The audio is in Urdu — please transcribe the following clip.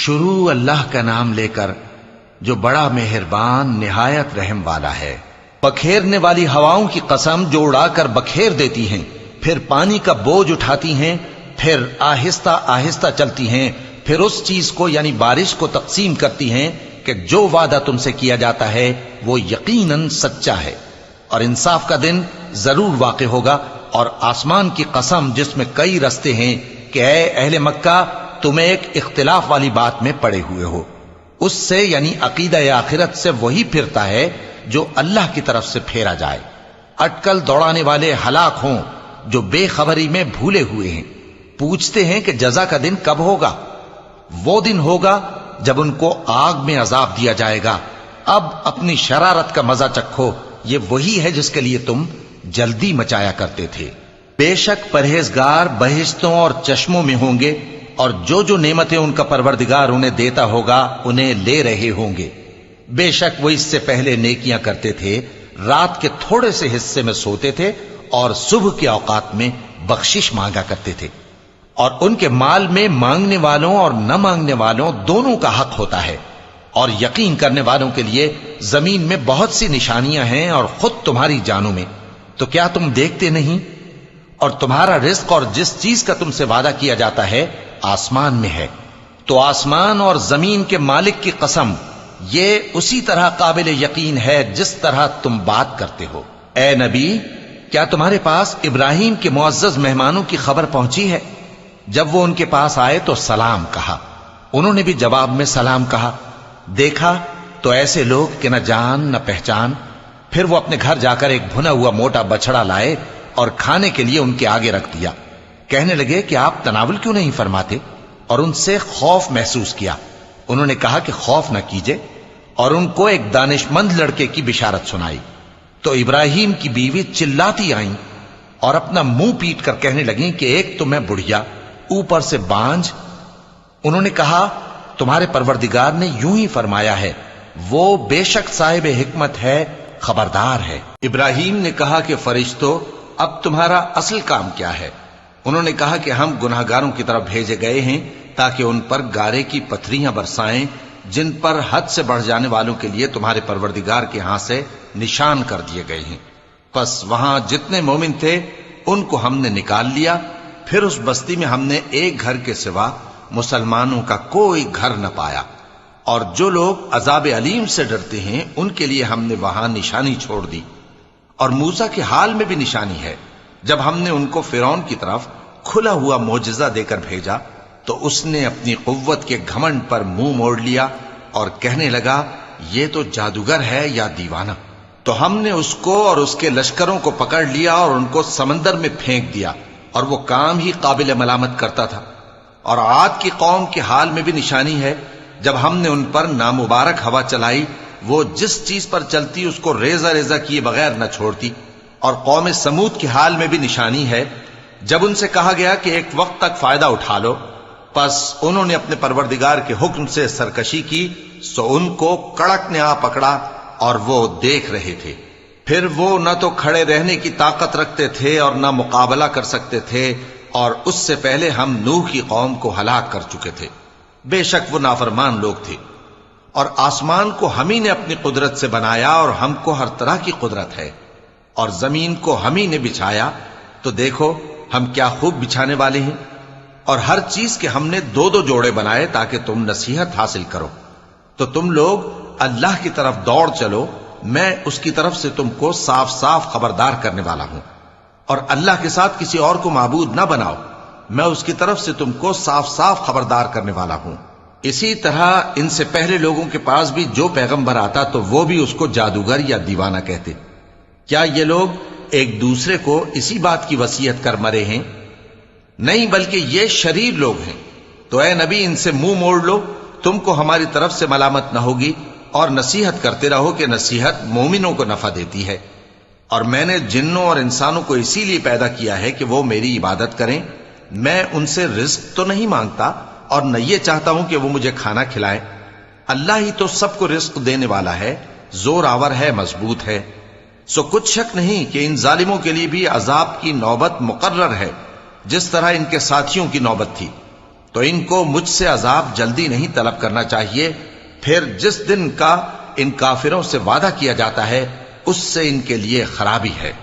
شروع اللہ کا نام لے کر جو بڑا مہربان نہایت رحم والا ہے۔ بکھیرنے والی ہواؤں کی قسم جو اڑا کر بکھیر دیتی ہیں، پھر پانی کا بوجھ اٹھاتی ہیں، پھر آہستہ آہستہ چلتی ہیں، پھر اس چیز کو یعنی بارش کو تقسیم کرتی ہیں کہ جو وعدہ تم سے کیا جاتا ہے وہ یقیناً سچا ہے، اور انصاف کا دن ضرور واقع ہوگا۔ اور آسمان کی قسم جس میں کئی رستے ہیں کہ اے اہل مکہ تم ایک اختلاف والی بات میں پڑے ہوئے ہو، اس سے یعنی عقیدہ آخرت سے وہی پھرتا ہے جو اللہ کی طرف سے پھیرا جائے۔ اٹکل دوڑانے والے ہلاک ہوں جو بے خبری میں بھولے ہوئے ہیں، پوچھتے ہیں کہ جزا کا دن کب ہوگا؟ وہ دن ہوگا جب ان کو آگ میں عذاب دیا جائے گا۔ اب اپنی شرارت کا مزہ چکھو، یہ وہی ہے جس کے لیے تم جلدی مچایا کرتے تھے۔ بے شک پرہیزگار بہشتوں اور چشموں میں ہوں گے، اور جو نعمتیں ان کا پروردگار انہیں دیتا ہوگا انہیں لے رہے ہوں گے۔ بے شک وہ اس سے پہلے نیکیاں کرتے تھے، رات کے تھوڑے سے حصے میں سوتے تھے اور صبح کے اوقات میں بخشش مانگا کرتے تھے، اور ان کے مال میں مانگنے والوں اور نہ مانگنے والوں دونوں کا حق ہوتا ہے۔ اور یقین کرنے والوں کے لیے زمین میں بہت سی نشانیاں ہیں اور خود تمہاری جانوں میں، تو کیا تم دیکھتے نہیں؟ اور تمہارا رزق اور جس چیز کا تم سے وعدہ کیا جاتا ہے آسمان میں ہے، تو آسمان اور زمین کے مالک کی قسم یہ اسی طرح قابل یقین ہے جس طرح تم بات کرتے ہو۔ اے نبی، کیا تمہارے پاس ابراہیم کے معزز مہمانوں کی خبر پہنچی ہے؟ جب وہ ان کے پاس آئے تو سلام کہا، انہوں نے بھی جواب میں سلام کہا۔ دیکھا تو ایسے لوگ کہ نہ جان نہ پہچان۔ پھر وہ اپنے گھر جا کر ایک بھنا ہوا موٹا بچڑا لائے اور کھانے کے لیے ان کے آگے رکھ دیا۔ کہنے لگے کہ آپ تناول کیوں نہیں فرماتے؟ اور ان سے خوف محسوس کیا۔ انہوں نے کہا کہ خوف نہ کیجے، اور ان کو ایک دانش مند لڑکے کی بشارت سنائی۔ تو ابراہیم کی بیوی چلاتی آئیں اور اپنا منہ پیٹ کر کہنے لگیں کہ ایک تو میں بڑھیا، اوپر سے بانجھ۔ انہوں نے کہا تمہارے پروردگار نے یوں ہی فرمایا ہے، وہ بے شک صاحب حکمت ہے، خبردار ہے۔ ابراہیم نے کہا کہ فرشتو، اب تمہارا اصل کام کیا ہے؟ انہوں نے کہا کہ ہم گناہگاروں کی طرف بھیجے گئے ہیں تاکہ ان پر گارے کی پتھریاں برسائیں جن پر حد سے بڑھ جانے والوں کے لیے تمہارے پروردگار کے ہاں سے نشان کر دیے گئے ہیں۔ پس وہاں جتنے مومن تھے ان کو ہم نے نکال لیا، پھر اس بستی میں ہم نے ایک گھر کے سوا مسلمانوں کا کوئی گھر نہ پایا، اور جو لوگ عذاب علیم سے ڈرتے ہیں ان کے لیے ہم نے وہاں نشانی چھوڑ دی۔ اور موسیٰ کے حال میں بھی نشانی ہے، جب ہم نے ان کو فرعون کی طرف کھلا ہوا معجزہ دے کر بھیجا تو اس نے اپنی قوت کے گھمنڈ پر منہ موڑ لیا اور کہنے لگا یہ تو جادوگر ہے یا دیوانہ۔ تو ہم نے اس کو اور اس کے لشکروں کو پکڑ لیا اور ان کو سمندر میں پھینک دیا، اور وہ کام ہی قابل ملامت کرتا تھا۔ اور عاد کی قوم کے حال میں بھی نشانی ہے، جب ہم نے ان پر نامبارک ہوا چلائی، وہ جس چیز پر چلتی اس کو ریزہ ریزہ کیے بغیر نہ چھوڑتی۔ اور قوم سمود کے حال میں بھی نشانی ہے، جب ان سے کہا گیا کہ ایک وقت تک فائدہ اٹھا لو، پس انہوں نے اپنے پروردگار کے حکم سے سرکشی کی، سو ان کو کڑک نے آ پکڑا اور وہ دیکھ رہے تھے۔ پھر وہ نہ تو کھڑے رہنے کی طاقت رکھتے تھے اور نہ مقابلہ کر سکتے تھے، اور اس سے پہلے ہم نوح کی قوم کو ہلاک کر چکے تھے۔ بے شک وہ نافرمان لوگ تھے۔ اور آسمان کو ہم ہی نے اپنی قدرت سے بنایا، اور ہم کو ہر طرح کی قدرت ہے۔ اور زمین کو ہم ہی نے بچھایا، تو دیکھو ہم کیا خوب بچھانے والے ہیں۔ اور ہر چیز کے ہم نے دو دو جوڑے بنائے تاکہ تم نصیحت حاصل کرو۔ تو تم لوگ اللہ کی طرف دوڑ چلو، میں اس کی طرف سے تم کو صاف صاف خبردار کرنے والا ہوں۔ اور اللہ کے ساتھ کسی اور کو معبود نہ بناؤ، میں اس کی طرف سے تم کو صاف صاف خبردار کرنے والا ہوں۔ اسی طرح ان سے پہلے لوگوں کے پاس بھی جو پیغمبر آتا تو وہ بھی اس کو جادوگر یا دیوانہ کہتے۔ کیا یہ لوگ ایک دوسرے کو اسی بات کی وصیت کر مرے ہیں؟ نہیں، بلکہ یہ شریر لوگ ہیں۔ تو اے نبی ان سے منہ موڑ لو، تم کو ہماری طرف سے ملامت نہ ہوگی، اور نصیحت کرتے رہو کہ نصیحت مومنوں کو نفع دیتی ہے۔ اور میں نے جنوں اور انسانوں کو اسی لیے پیدا کیا ہے کہ وہ میری عبادت کریں۔ میں ان سے رزق تو نہیں مانگتا، اور نہ یہ چاہتا ہوں کہ وہ مجھے کھانا کھلائیں۔ اللہ ہی تو سب کو رزق دینے والا ہے، زور آور ہے، مضبوط ہے۔ سو کچھ شک نہیں کہ ان ظالموں کے لیے بھی عذاب کی نوبت مقرر ہے، جس طرح ان کے ساتھیوں کی نوبت تھی۔ تو ان کو مجھ سے عذاب جلدی نہیں طلب کرنا چاہیے، پھر جس دن کا ان کافروں سے وعدہ کیا جاتا ہے اس سے ان کے لیے خرابی ہے۔